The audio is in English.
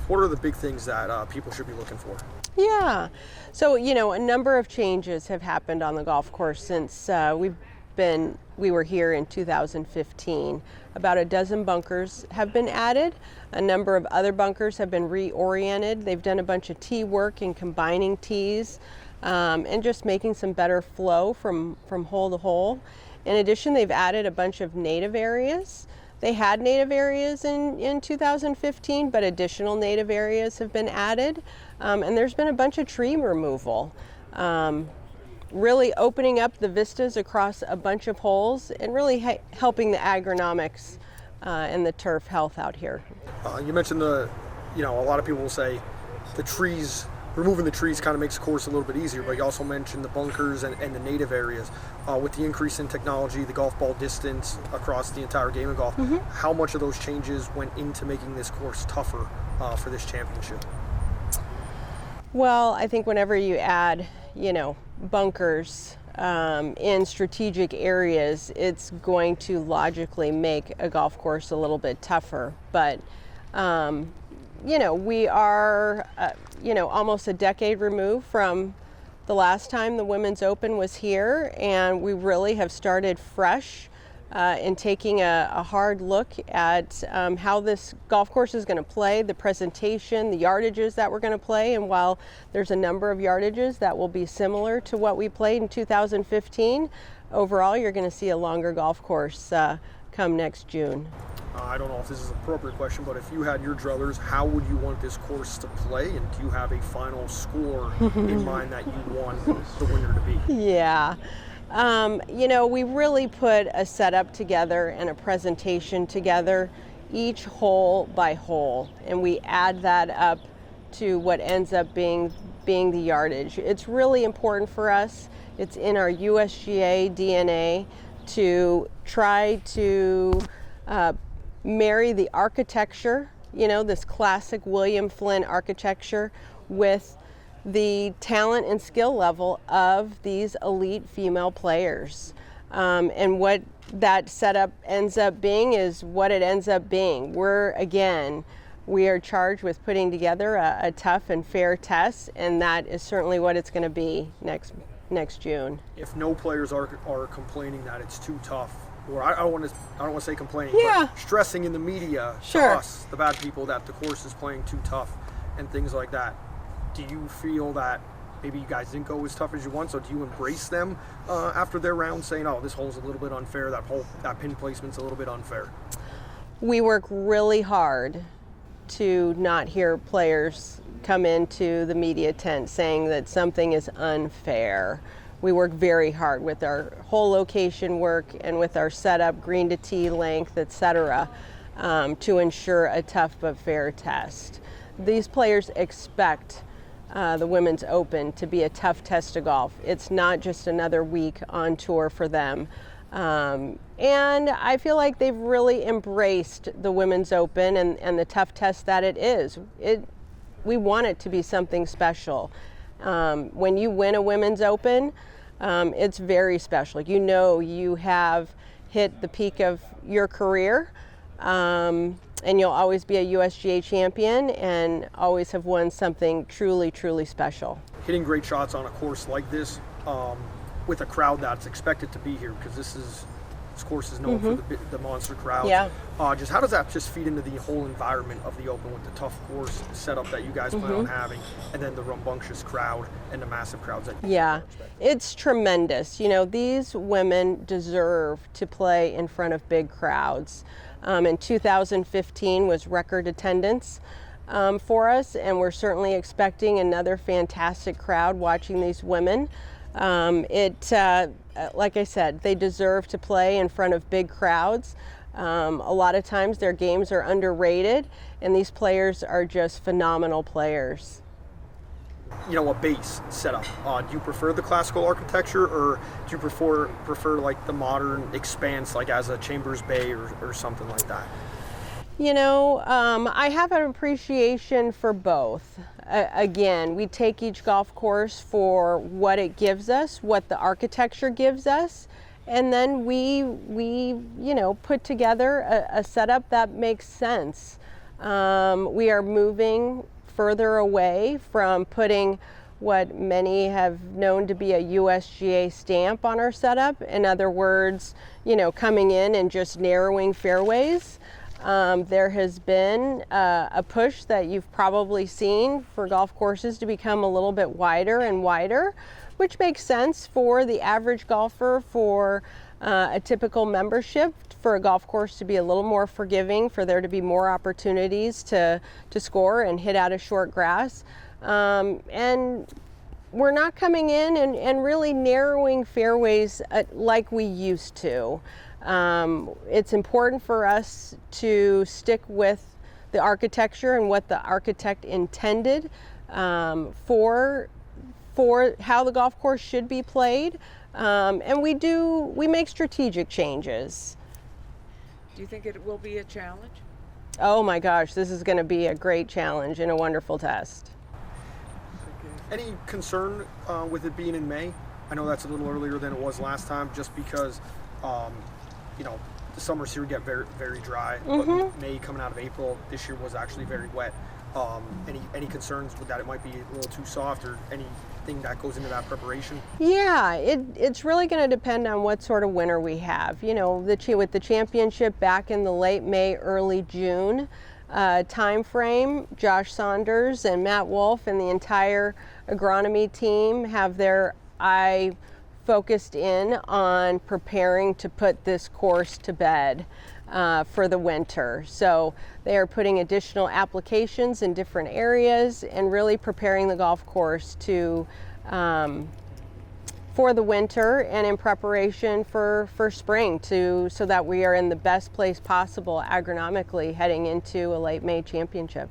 What are the big things that people should be looking for? Yeah, so a number of changes have happened on the golf course since we were here in 2015. About a dozen bunkers have been added. A number of other bunkers have been reoriented. They've done a bunch of tee work and combining tees and just making some better flow from hole to hole. In addition, they've added a bunch of native areas. They had native areas in 2015, but additional native areas have been added. And there's been a bunch of tree removal, really opening up the vistas across a bunch of holes and really helping the agronomics and the turf health out here. You mentioned a lot of people will say the trees, removing the trees kind of makes the course a little bit easier, but you also mentioned the bunkers and the native areas. With the increase in technology, the golf ball distance across the entire game of golf, how much of those changes went into making this course tougher for this championship? Well, I think whenever you add, bunkers in strategic areas, it's going to logically make a golf course a little bit tougher. But we are, almost a decade removed from the last time the Women's Open was here, and we really have started fresh in taking a hard look at how this golf course is going to play, the presentation, the yardages that we're going to play. And while there's a number of yardages that will be similar to what we played in 2015, overall you're going to see a longer golf course come next June. I don't know if this is an appropriate question, but if you had your druthers, how would you want this course to play? And do you have a final score in mind that you want the winner to be? Yeah. We really put a setup together and a presentation together, each hole by hole, and we add that up to what ends up being the yardage. It's really important for us. It's in our USGA DNA to try to marry the architecture, this classic William Flynn architecture, with the talent and skill level of these elite female players. And what that setup ends up being is what it ends up being. We are charged with putting together a tough and fair test, and that is certainly what it's going to be next June. If no players are complaining that it's too tough, or I don't want to say complaining, yeah, but stressing in the media sure, to us, the bad people, that the course is playing too tough and things like that, do you feel that maybe you guys didn't go as tough as you want? So do you embrace them after their round, saying, "Oh, this hole's a little bit unfair. That pin placement's a little bit unfair"? We work really hard to not hear players come into the media tent saying that something is unfair. We work very hard with our hole location work and with our setup, green to tee length, etc., to ensure a tough but fair test. These players expect the Women's Open to be a tough test of golf. It's not just another week on tour for them. And I feel like they've really embraced the Women's Open and the tough test that it is. We want it to be something special. When you win a Women's Open, it's very special. You have hit the peak of your career, and you'll always be a USGA champion and always have won something truly, truly special. Hitting great shots on a course like this with a crowd that's expected to be here, because this course is known for the monster crowd. Yeah. Just how does that just feed into the whole environment of the Open with the tough course setup that you guys plan on having, and then the rambunctious crowd and the massive crowds that you it's tremendous. These women deserve to play in front of big crowds. In 2015 was record attendance for us, and we're certainly expecting another fantastic crowd watching these women. Like I said, they deserve to play in front of big crowds. A lot of times their games are underrated, and these players are just phenomenal players. A base setup. Do you prefer the classical architecture, or do you prefer like the modern expanse, like as a Chambers Bay or something like that? I have an appreciation for both. Again, we take each golf course for what it gives us, what the architecture gives us, and then we put together a setup that makes sense. We are moving further away from putting what many have known to be a USGA stamp on our setup. In other words, coming in and just narrowing fairways. There has been a push that you've probably seen for golf courses to become a little bit wider and wider, which makes sense for the average golfer, for a typical membership, for a golf course to be a little more forgiving, for there to be more opportunities to score and hit out of short grass. And we're not coming in and really narrowing fairways like we used to. It's important for us to stick with the architecture and what the architect intended for how the golf course should be played. And we make strategic changes. Do you think it will be a challenge? Oh my gosh, this is going to be a great challenge and a wonderful test. Any concern with it being in May? I know that's a little earlier than it was last time, just because the summers here get very, very dry. But May coming out of April this year was actually very wet. Any concerns with that? It might be a little too soft, or anything that goes into that preparation? Yeah, it's really going to depend on what sort of winter we have. With the championship back in the late May, early June time frame, Josh Saunders and Matt Wolf and the entire agronomy team have their eye focused in on preparing to put this course to bed for the winter. So they are putting additional applications in different areas and really preparing the golf course for the winter and in preparation for spring, so that we are in the best place possible agronomically heading into a late May championship.